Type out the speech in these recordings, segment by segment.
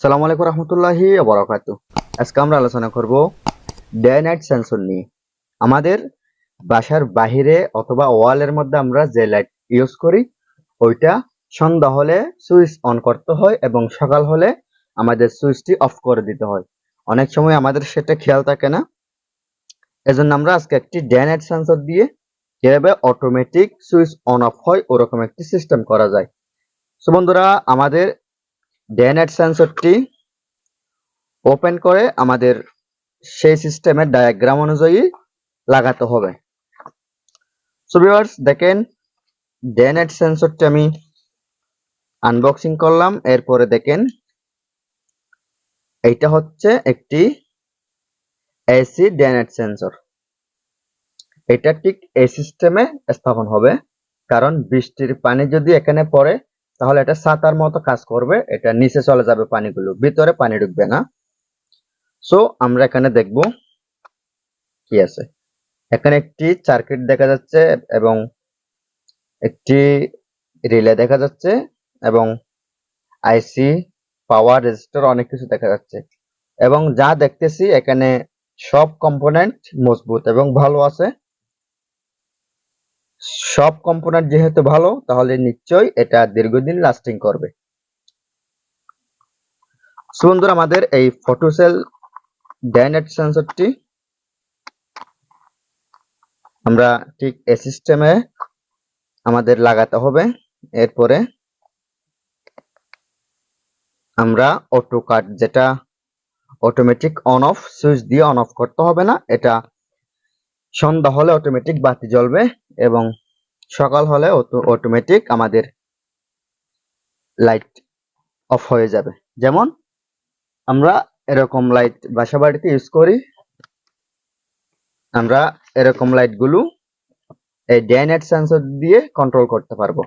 সালামু আলাইকুম রহমতুল্লাহি ওয়া বারাকাতুহু। আজকে আমরা আলোচনা করব ডে নাইট সেন্সর নিয়ে। আমাদের বাসার বাহিরে অথবা ওয়ালের মধ্যে আমরা যে লাইট ইউজ করি ওইটা সন্ধ্যা হলে সুইচ অন করতে হয় এবং সকাল হলে আমাদের সুইচটি অফ করে দিতে হয়। অনেক সময় আমাদের সেটা খেয়াল থাকে না, এজন্য আমরা আজকে একটি ডে নাইট সেন্সর দিয়ে কিভাবে অটোমেটিক সুইচ অন অফ হয় ওরকম একটি সিস্টেম করা যায়। সো বন্ধুরা, আমাদের ডে নাইট সেন্সরটি ওপেন করে আমাদের সেই সিস্টেমের ডায়াগ্রাম অনুযায়ী লাগাতে হবে। সো ভিউয়ার্স, দেখেন ডে নাইট সেন্সরটি আমি আনবক্সিং করলাম। এরপরে দেখেন এইটা হচ্ছে একটি এসি ডে নাইট সেন্সর। এটা ঠিক এই সিস্টেমে স্থাপন হবে, কারণ বৃষ্টির পানি যদি এখানে পড়ে তাহলে এটা ছাতার মতো কাজ করবে, এটা নিচে চলে যাবে, পানিগুলো ভিতরে পানি ঢুকবে না। সো আমরা এখানে দেখব কি আছে। এখানে একটি সার্কিট দেখা যাচ্ছে এবং একটি রিলে দেখা যাচ্ছে এবং আইসি, পাওয়ার রেজিস্টার, অনেক কিছু দেখা যাচ্ছে। এবং যা দেখতেছি এখানে সব কম্পোনেন্ট মজবুত এবং ভালো আছে। সব কম্পোনেন্ট যেহেতু ভালো, তাহলে নিশ্চয়ই এটা দীর্ঘদিন লাস্টিং করবে। সো বন্ধুরা, আমাদের এই ফটোসেল ডে নাইট সেন্সরটি আমরা ঠিক এই সিস্টেমে আমাদের লাগাতে হবে। এরপরে আমরা অটো কাট, যেটা অটোমেটিক অন অফ সুইচ দিয়ে অন অফ করতে হবে না, এটা সন্ধ্যা হলে অটোমেটিক বাতি জ্বলবে এবং সকাল হলে অটোমেটিক আমাদের লাইট অফ হয়ে যাবে। যেমন আমরা এরকম লাইট বাসা বাড়িতে ইউজ করি, আমরা এরকম লাইট গুলো এই ডে নাইট সেন্সর দিয়ে কন্ট্রোল করতে পারবো।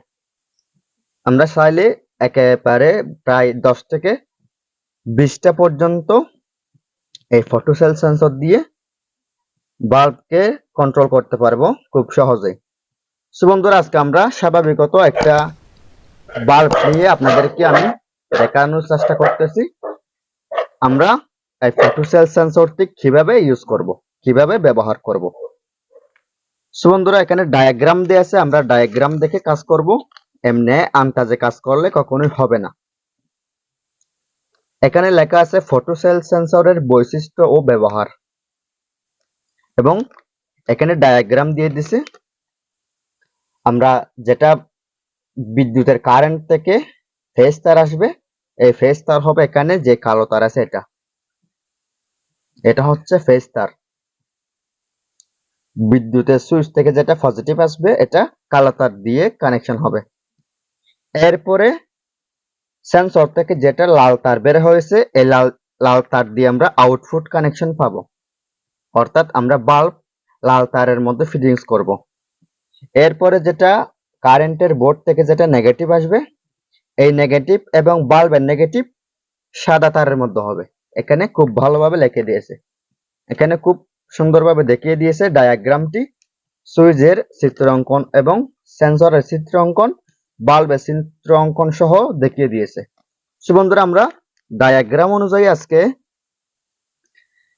আমরা চাইলে একেবারে প্রায় 10 থেকে 20টা পর্যন্ত এই ফটোসেল সেন্সর দিয়ে বাল্বকে কন্ট্রোল করতে পারবো খুব সহজেই। সো বন্ধুরা, আজকে আমরা স্বাভাবিকত একটা বাল্ব নিয়ে আপনাদেরকে আমি দেখানোর চেষ্টা করতেছি আমরা এই ফটোসেল সেন্সরটি কিভাবে ইউজ করব, কিভাবে ব্যবহার করব। সো বন্ধুরা, এখানে ডায়াগ্রাম দেয়া আছে, আমরা ডায়াগ্রাম দেখে কাজ করব, এমনি আন্দাজে কাজ করলে কখনোই হবে না। এখানে লেখা আছে ফটোসেল সেন্সরের বৈশিষ্ট্য ও ব্যবহার, এবং এখানে ডায়াগ্রাম দিয়ে দিছে। আমরা যেটা বিদ্যুতের কারেন্ট থেকে ফেজ তার আসবে, এই ফেজ তার হবে এখানে যে কালো তার আছে এটা হচ্ছে ফেজ তার। বিদ্যুতের সুইচ থেকে যেটা পজিটিভ আসবে এটা কালো তার দিয়ে কানেকশন হবে। এরপরে সেন্সর থেকে যেটা লাল তার বের হয়েছে, এই লাল তার দিয়ে আমরা আউটপুট কানেকশন পাবো, অর্থাৎ আমরা বাল্ব লাল তারের মধ্যে ফিটিংস করব। এরপরে যেটা কারেন্টের বোর্ড থেকে যেটা নেগেটিভ আসবে, এই নেগেটিভ এবং বাল্বের নেগেটিভ সাদা তারের মধ্যে হবে। এখানে খুব ভালোভাবে লিখে দিয়েছে, এখানে খুব সুন্দরভাবে দেখিয়ে দিয়েছে ডায়াগ্রামটি। সুইচের চিত্র অঙ্কন এবং সেন্সরের চিত্র অঙ্কন, বাল্বের চিত্র অঙ্কন সহ দেখিয়ে দিয়েছে। সো বন্ধুরা, আমরা ডায়াগ্রাম অনুযায়ী আজকে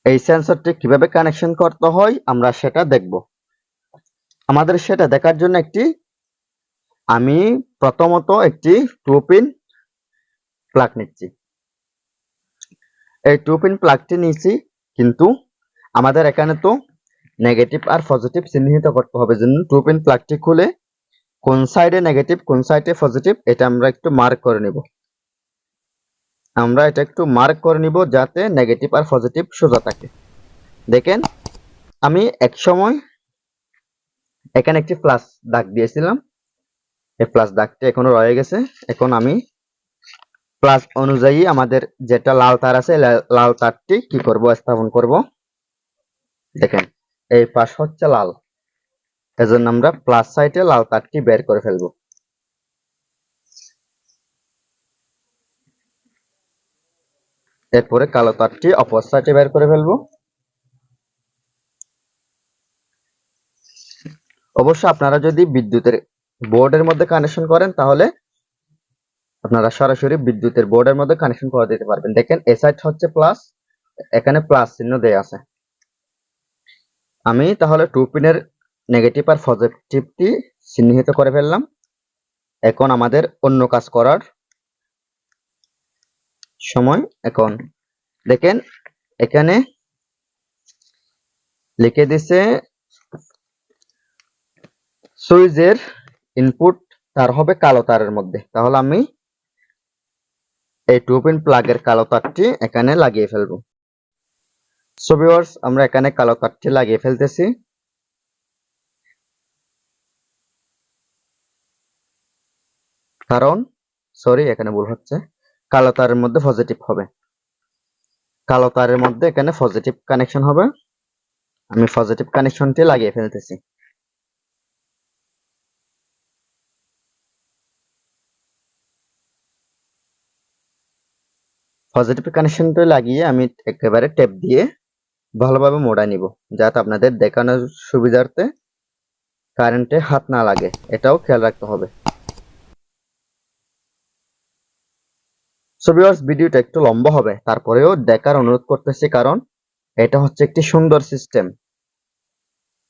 এই সেন্সরটি কিভাবে কানেকশন করতে হয় আমরা সেটা দেখব। আমাদের সেটা দেখার জন্য আমি প্রথমত একটি 2 পিন প্লাগ নিচ্ছি। এই 2 পিন প্লাগটি নিয়েছি, কিন্তু আমাদের এখানে তো নেগেটিভ আর পজিটিভ চিহ্নিত করতে হবে, জন্য 2 পিন প্লাগটি খুলে কোন সাইডে নেগেটিভ কোন সাইডে পজিটিভ এটা আমরা একটু মার্ক করে নিব। আমরা এটা একটু মার্ক করে নিব যাতে নেগেটিভ আর পজিটিভ সোজা থাকে। দেখেন, আমি এক সময় এখানে একটি প্লাস দাগ দিয়েছিলাম, এই প্লাস দাগটি এখনো রয়ে গেছে। এখন আমি প্লাস অনুযায়ী আমাদের যেটা লাল তার আছে, লাল তারটি কি করব, স্থাপন করব। দেখেন, এই পাশ হচ্ছে লাল, এজন্য আমরা প্লাস সাইডে লাল তারটি বের করে ফেলবো। এরপরে কালো তারটি অপর সাইডে বের করে ফেলবো। অবশ্য আপনারা যদি বিদ্যুতের বোর্ডের মধ্যে কানেকশন করেন তাহলে আপনারা সরাসরি বিদ্যুতের বোর্ডের মধ্যে কানেকশন করে দিতে পারবেন। দেখেন এই সাইড হচ্ছে প্লাস, এখানে প্লাস চিহ্ন দেয়া আছে। আমি তাহলে 2 পিনের নেগেটিভ আর পজিটিভটি চিহ্নিত করে ফেললাম। এখন আমাদের অন্য কাজ করার সময়। এখন দেখেন এখানে লিখে দিছে সুইচের ইনপুট তার হবে কালো তারের মধ্যে। তাহলে আমি এই 2 পিন প্লাগের কালো তারটি এখানে লাগিয়ে ফেলবো। সো ভিউয়ার্স, আমরা এখানে কালো তারটি লাগিয়ে ফেলতেছি। কারণ এখানে ভুল হচ্ছে, কালো তারের মধ্যে পজিটিভ হবে, কালো তারের মধ্যে এখানে পজিটিভ কানেকশন হবে। আমি পজিটিভ কানেকশনটি লাগিয়ে ফেলতেছি। পজিটিভ কানেকশনটা লাগিয়ে আমি একেবারে টেপ দিয়ে ভালোভাবে মোড়ায় নিব, যাতে আপনাদের দেখানোর সুবিধার্থে কারেন্টে হাত না লাগে, এটাও খেয়াল রাখতে হবে। সো ভিউয়ার্স, ভিডিওটা একটু লম্বা হবে, তারপরেও দেখার অনুরোধ করতেছি, কারণ এটা হচ্ছে একটি সুন্দর সিস্টেম।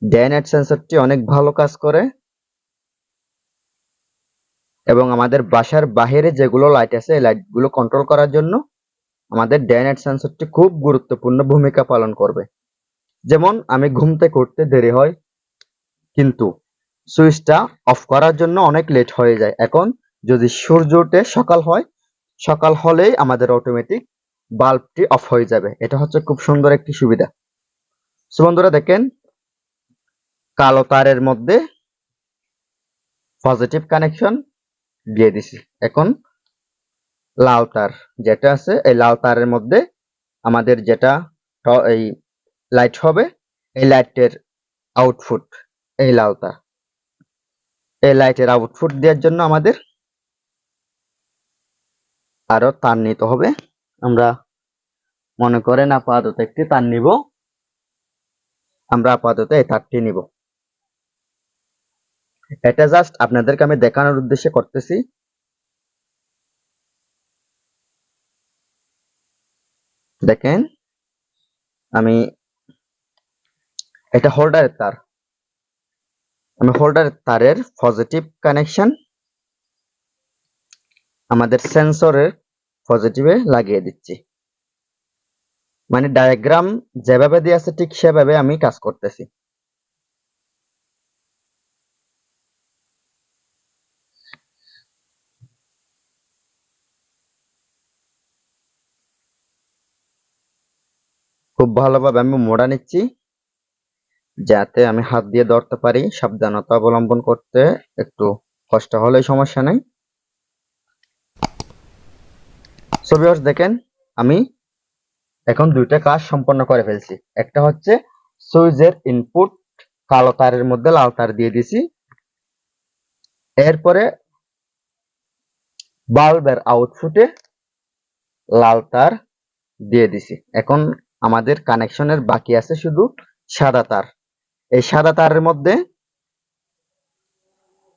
ডে নাইট সেন্সরটি অনেক ভালো কাজ করে এবং আমাদের বাসার বাহিরে যেগুলো লাইট আছে এই লাইটগুলো কন্ট্রোল করার জন্য আমাদের ডে নাইট সেন্সরটি খুব গুরুত্বপূর্ণ ভূমিকা পালন করবে। যেমন আমি ঘুম থেকে উঠতে দেরি হয়, কিন্তু সুইচটা অফ করার জন্য অনেক লেট হয়ে যায়। এখন যদি সূর্য ওঠে, সকাল হয়, সকাল হলেই আমাদের অটোমেটিক বাল্বটি অফ হয়ে যাবে। এটা হচ্ছে খুব সুন্দর একটি সুবিধা। সো বন্ধুরা দেখেন, কালো তারের মধ্যে পজিটিভ কানেকশন দিয়ে দিছি। এখন লাল তার যেটা আছে, এই লাল তারের মধ্যে আমাদের যেটা এই লাইট হবে, এই লাইটের আউটপুট এই লাল তার। এই লাইটের আউটপুট দেওয়ার জন্য আমাদের আরো তার নিতে হবে। আমরা মনে করেন আপাতত একটি তার নিব, আমরা আপাতত এই তারটি নিব। এটা জাস্ট আপনাদেরকে আমি দেখানোর উদ্দেশ্যে করতেছি। দেখেন, আমি এটা হোল্ডারের তার, আমি হোল্ডারের তারের পজিটিভ কানেকশন আমাদের সেন্সরের পজিটিভে লাগিয়ে দিচ্ছি। মানে ডায়াগ্রাম যেভাবে দিয়ে আছে ঠিক সেভাবে আমি কাজ করতেছি। খুব ভালোভাবে আমি মোড়া নিচ্ছি, যাতে আমি হাত দিয়ে ধরতে পারি। সাবধানতা অবলম্বন করতে একটু কষ্ট হলে সমস্যা নেই। সো ভিউয়ার্স দেখেন, আমি এখন দুইটা কাজ সম্পন্ন করে ফেলছি। একটা হচ্ছে সুইচের ইনপুট কালো তারের মধ্যে লাল তার দিয়ে দিছি, এরপরে বাল্বের আউটপুটে লাল তার দিয়ে দিছি। এখন আমাদের কানেকশনের বাকি আছে শুধু সাদা তার। এই সাদা তারের মধ্যে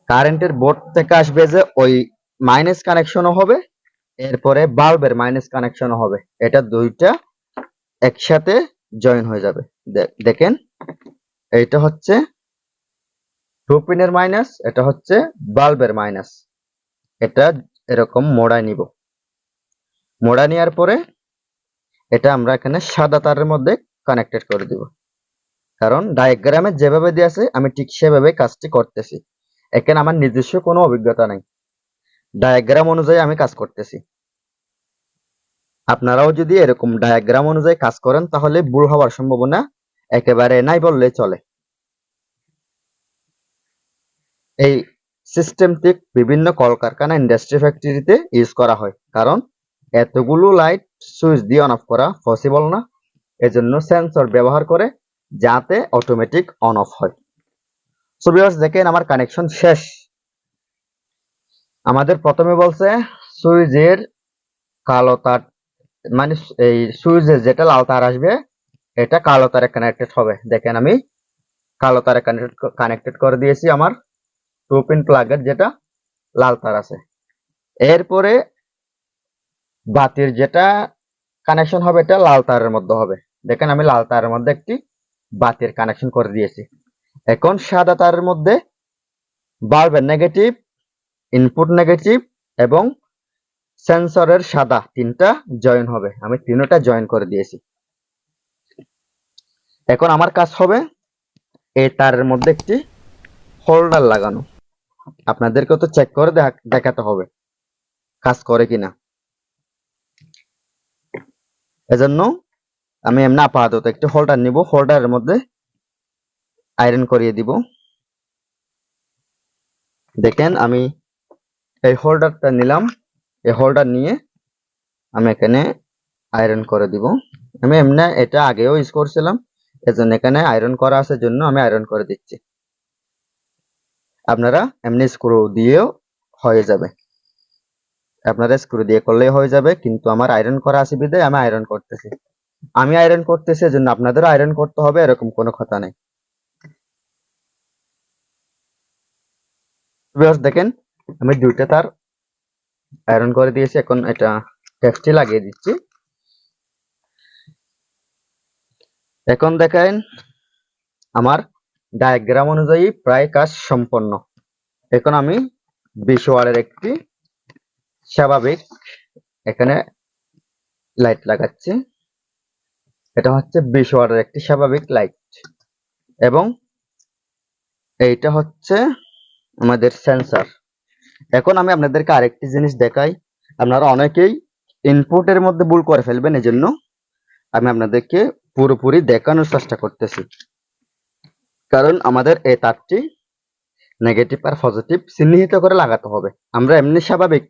কারেন্টের বোর্ড থেকে আসবে যে ওই মাইনাস কানেকশনও হবে, এরপরে বাল্বের মাইনাস কানেকশনও হবে। এটা দুইটা একসাথে জয়েন হয়ে যাবে। দেখেন, এইটা হচ্ছে 2 পিনের মাইনাস, এটা হচ্ছে বাল্বের মাইনাস। এটা এরকম মোড়ায় নিব। মোড়া নেওয়ার পরে এটা আমরা এখানে সাদা তারের মধ্যে কানেক্টেড করে দিব, কারণ ডায়াগ্রামে যেভাবে দিয়ে আছে আমি ঠিক সেভাবে কাজটি করতেছি। এখানে আমার নিজস্ব কোনো অভিজ্ঞতা নাই, ডায়াগ্রাম অনুযায়ী আমি কাজ করতেছি। আপনারাও যদি এরকম ডায়াগ্রাম অনুযায়ী কাজ করেন তাহলে ভুল হওয়ার সম্ভাবনা একেবারে নাই বললেই চলে। এই সিস্টেমটি বিভিন্ন কলকারখানা, ইন্ডাস্ট্রি, ফ্যাক্টরিতে ইউজ করা হয়, কারণ এতগুলো লাইট সুইচ দিয়ে অন অফ করা পসিবল না। এজন্য সেন্সর ব্যবহার করে যাতে অটোমেটিক অন অফ হয়। সো ভিউয়ার্স দেখেন, আমার কানেকশন শেষ। আমাদের প্রথমে বলছে সুইচের কালো তার, মানে এই সুইচের যেটা লাল তার আসবে এটা কালো তারে কানেক্টেড হবে। দেখেন, আমি কালো তারে কানেক্টেড করে দিয়েছি আমার 2 পিন প্লাগের যেটা লাল তার আছে। এরপরে বাতির যেটা কানেকশন হবে এটা লাল তারের মধ্যে হবে। দেখেন আমি লাল তারের মধ্যে একটি বাতির কানেকশন করে দিয়েছি। এখন সাদা তারের মধ্যে বাল্বের নেগেটিভ, ইনপুট নেগেটিভ এবং সেন্সরের সাদা তিনটা জয়েন হবে। আমি তিনটা জয়েন করে দিয়েছি। এখন আমার কাজ হবে এই তারের মধ্যে একটি হোল্ডার লাগানো। আপনাদেরকে তো চেক করে দেখাতে হবে কাজ করে কিনা। এজন্য আমি এমনি আপাতত একটি হোল্ডার নিব, হোল্ডারের মধ্যে আয়রন করিয়ে দিব। দেখেন আমি এই হোল্ডারটা নিলাম, এই হোল্ডার নিয়ে আমি এখানে আয়রন করে দিব। আমি এমনি এটা আগেও ইউজ করছিলাম, এজন্য এখানে আয়রন করা আছে জন্য আমি আয়রন করে দিচ্ছি। আপনারা এমনি স্ক্রু দিয়েও হয়ে যাবে, আপনারা স্ক্রু দিয়ে করলেই হয়ে যাবে, কিন্তু আমার আয়রন করা আছে বিধায় আমি আয়রন করতেছি। আমি আয়রন করতেছি এজন্য আপনাদেরও আয়রন করতে হবে, এরকম কোনো কথা নেই। দেখেন আমি দুইটা তার আয়রন করে দিয়েছি। এখন এটা টেপটি লাগিয়ে দিচ্ছি। এখন দেখেন আমার ডায়াগ্রাম অনুযায়ী প্রায় কাজ সম্পন্ন। এখন আমি 20 ওয়াটের একটি স্বাভাবিক এখানে লাইট লাগাচ্ছি। এটা হচ্ছে 20 ওয়াটের একটি স্বাভাবিক লাইট এবং এইটা হচ্ছে আমাদের সেন্সর। এখন আমি আপনাদেরকে আরেকটি জিনিস দেখাই। আপনারা অনেকেই ইনপুটের মধ্যে ভুল করে ফেলবেন, এজন্য আমি আপনাদেরকে পুরোপুরি দেখানোর চেষ্টা করতেছি। কারণ আমাদের এই তারটি নেগেটিভ আর পজিটিভ চিহ্নিত করে লাগাতে হবে। আমরা এমনি স্বাভাবিক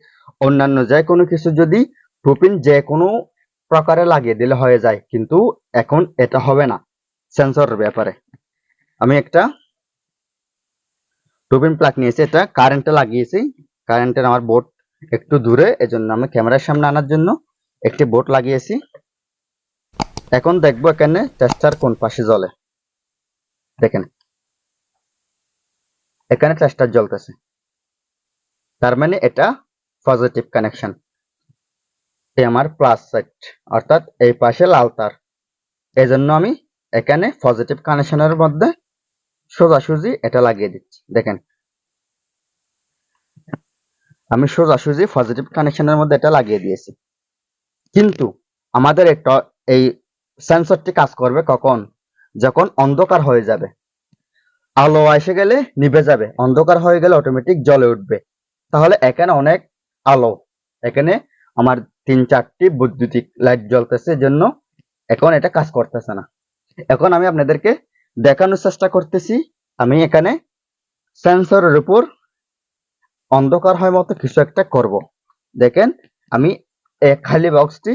অন্যান্য যে কোনো কিছু যদি টুপিন যে কোনো প্রকারে লাগিয়ে দিলে হয়ে যায়, কিন্তু এখন এটা হবে না সেন্সরের ব্যাপারে। আমি একটা টুপিন প্লাগ নিয়েছি, এটা কারেন্টে লাগিয়েছি। কারেন্টের আমার বোর্ড একটু দূরে, এজন্য আমি ক্যামেরার সামনে আনার জন্য একটি বোর্ড লাগিয়েছি। এখন দেখবো এখানে টেস্টার কোন পাশে জ্বলে। দেখেন এখানে টেস্টার জ্বলতেছে, তার মানে এটা পজিটিভ কানেকশন। এই আমার প্লাস সাইড, অর্থাৎ এই পাশে লাল তার। এই জন্য আমি এখানে পজিটিভ কানেকশনের মধ্যে সোজাসুজি এটা লাগিয়ে দিচ্ছি। দেখেন আমি সোজাসুজি পজিটিভ কানেকশনের মধ্যে এটা লাগিয়ে দিয়েছি। কিন্তু আমাদের একটা এই সেন্সরটি কাজ করবে কখন? যখন অন্ধকার হয়ে যাবে, আলো এসে গেলে নিভে যাবে, অন্ধকার হয়ে গেলে অটোমেটিক জ্বলে উঠবে। তাহলে এখানে অনেক আলো, এখানে আমার 3-4টি বৈদ্যুতিক লাইট জ্বলতেছে, জন্য এখন এটা কাজ করতেছে না। এখন আমি আপনাদেরকে দেখানোর চেষ্টা করতেছি। আমি এখানে সেন্সরের উপর অন্ধকার হয় মতো কিছু একটা করব। দেখেন আমি এই খালি বক্সটি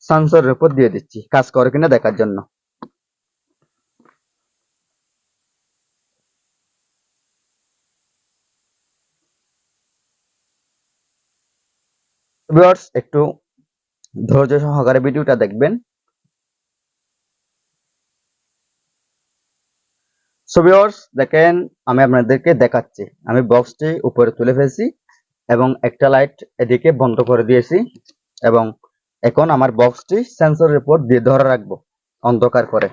সেন্সরের উপর দিয়ে দিচ্ছি কাজ করে কিনা দেখার জন্য। ভিউয়ার্স একটু ধৈর্য সহকারে ভিডিওটা দেখবেন। সো ভিউয়ার্স দেখেন আমি আপনাদেরকে দেখাচ্ছি, আমি বক্সটি উপরে তুলে ফেলছি এবং একটা লাইট এদিকে বন্ধ করে দিয়েছি, এবং এখন আমার বক্সটি সেন্সরের উপর দিয়ে ধরে রাখবো অন্ধকার করে।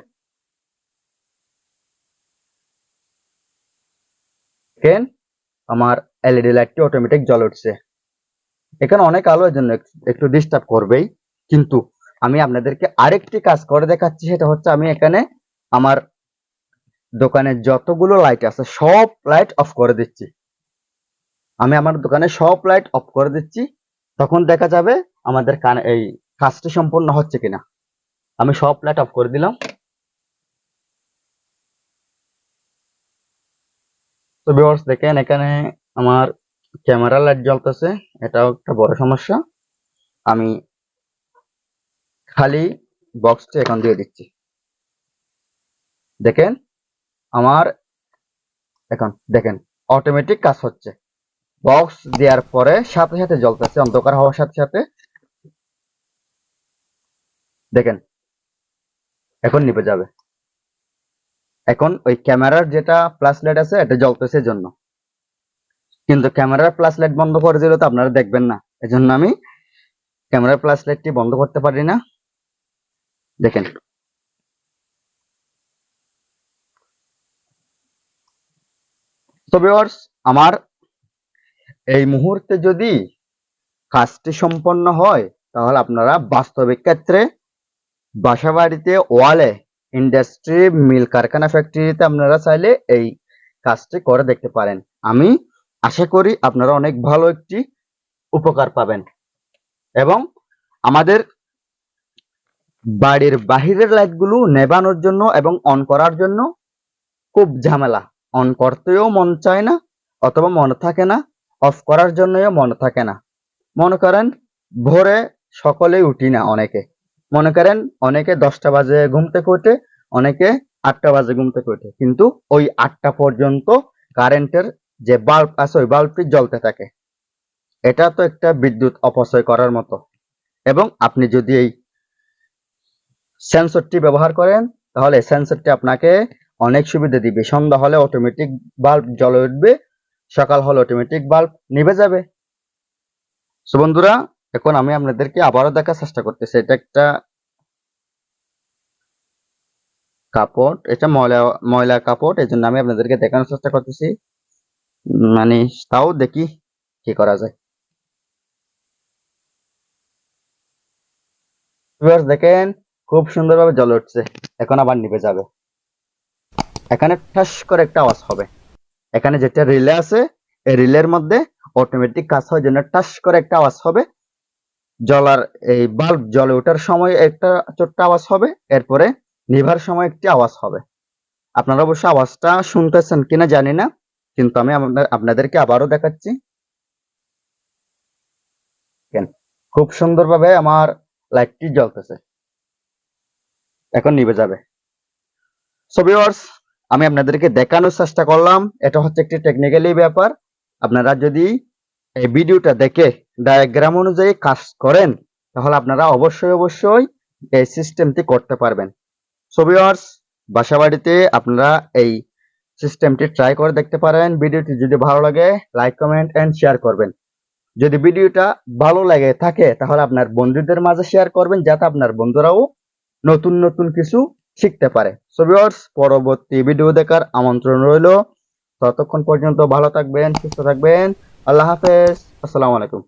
দেখেন আমার এলইডি লাইটটি অটোমেটিক জ্বলে উঠছে। এখানে অনেক আলো, এর জন্য একটু ডিস্টার্ব করবেই, কিন্তু আমি আপনাদেরকে আরেকটি কাজ করে দেখাচ্ছি। সেটা হচ্ছে আমি এখানে আমার দোকানে যতগুলো লাইট আছে সব লাইট অফ করে দিচ্ছি। আমি আমার দোকানে সব লাইট অফ করে দিচ্ছি, তখন দেখা যাবে আমাদের এই কাজটি সম্পূর্ণ হচ্ছে কিনা। আমি সব লাইট অফ করে দিলাম। তো ভিউয়ার্স দেখেন এখানে আমার ক্যামেরা লাইট জ্বলতেছে, এটাও একটা বড় সমস্যা। আমি খালি বক্সটি এখন দিয়ে দিচ্ছি। দেখেন আমার এখন দেখেন অটোমেটিক কাজ হচ্ছে। বক্স দেওয়ার পরে সাথে সাথে জ্বলতেছে, অন্ধকার হওয়ার সাথে সাথে দেখেন এখন নিভে যাবে। এখন ওই ক্যামেরার যেটা প্লাস লাইট আছে এটা জ্বলতেছে জন্য, কিন্তু ক্যামেরার প্লাস লাইট বন্ধ করে দিলে তো আপনারা দেখবেন না, এজন্য আমি ক্যামেরা ফ্ল্যাশ লাইটটি বন্ধ করতে পারি না। দেখেন, তো ভিউয়ার্স, আমার এই মুহূর্তে যদি কাজটি সম্পন্ন হয়, তাহলে আপনারা বাস্তবিক ক্ষেত্রে বাসা বাড়িতে, ওয়ালে, ইন্ডাস্ট্রি, মিল, কারখানা, ফ্যাক্টরিতে আপনারা চাইলে এই কাজটি করে দেখতে পারেন। আমি আশা করি আপনারা অনেক ভালো একটি উপকার পাবেন। এবং আমাদের বাড়ির বাহিরের লাইটগুলো নেভানোর জন্য এবং অন করার জন্য খুব ঝামেলা। অন করতেও মন চায় না, অথবা মনে থাকে না। অফ করার জন্যও মনে থাকে না। মনে করেন ভোরে সকলেই উঠি না, মনে করেন অনেকে 10টা বাজে ঘুম থেকে ওঠে, অনেকে 8টা বাজে ঘুম থেকে ওঠে, কিন্তু ওই 8টা পর্যন্ত কারেন্টের যে বাল্ব আছে ওই বাল্বটি জ্বলতে থাকে। এটা তো একটা বিদ্যুৎ অপচয় করার মতো। এবং আপনি যদি এই সেন্সরটি ব্যবহার করেন, তাহলে সেন্সরটি আপনাকে অনেক সুবিধা দিবে। সন্ধ্যা হলে অটোমেটিক বাল্ব জ্বলে উঠবে, সকাল হলে অটোমেটিক বাল্ব নিভে যাবে। সো বন্ধুরা, এখন আমি আপনাদেরকে আবারও দেখার চেষ্টা করতেছি। এটা একটা কাপড়, এটা ময়লা ময়লা কাপড়, এই জন্য আমি আপনাদেরকে দেখানোর চেষ্টা করতেছি। মানে তাও দেখি কি করা যায়। দেখেন, খুব সুন্দরভাবে জ্বলে উঠছে। এখন আবার নিভে যাবে। এখানে ঠাস করে একটা আওয়াজ হবে। এখানে যেটা রিলে আছে, এই রিলের মধ্যে অটোমেটিক কাজ হয় জন্য ঠাস করে একটা আওয়াজ হবে। জ্বলার এই বাল্ব জ্বলে ওঠার সময় একটা ছোট্ট আওয়াজ হবে, এরপরে নিভার সময় একটি আওয়াজ হবে। আপনারা অবশ্য আওয়াজটা শুনতেছেন কিনা জানি না, কিন্তু আমি আপনাদেরকে আবারও দেখাচ্ছি। খুব সুন্দরভাবে আমার লাইটটি জ্বলতেছে। এখন নিভে যাবে। সো ভিউয়ার্স, আমি আপনাদেরকে দেখানোর চেষ্টা করলাম। এটা হচ্ছে একটি টেকনিক্যালি ব্যাপার। আপনারা যদি এই ভিডিওটা দেখে ডায়াগ্রাম অনুযায়ী কাজ করেন, তাহলে আপনারা অবশ্যই এই সিস্টেমটি করতে পারবেন। সো ভিউয়ার্স, বাসা বাড়িতে আপনারা এই সিস্টেমটি ট্রাই করে দেখতে পারেন। ভিডিওটি যদি ভালো লাগে, লাইক, কমেন্ট এন্ড শেয়ার করবেন। যদি ভিডিওটা ভালো লাগে থাকে, তাহলে আপনার বন্ধুদের মাঝে শেয়ার করবেন, যাতে আপনার বন্ধুরাও নতুন নতুন কিছু শিখতে পারে। সো ভিউয়ার্স, পরবর্তী ভিডিও দেখার আমন্ত্রণ রইল। ততক্ষণ পর্যন্ত ভালো থাকবেন, সুস্থ থাকবেন। আল্লাহ হাফেজ। আসসালামু আলাইকুম।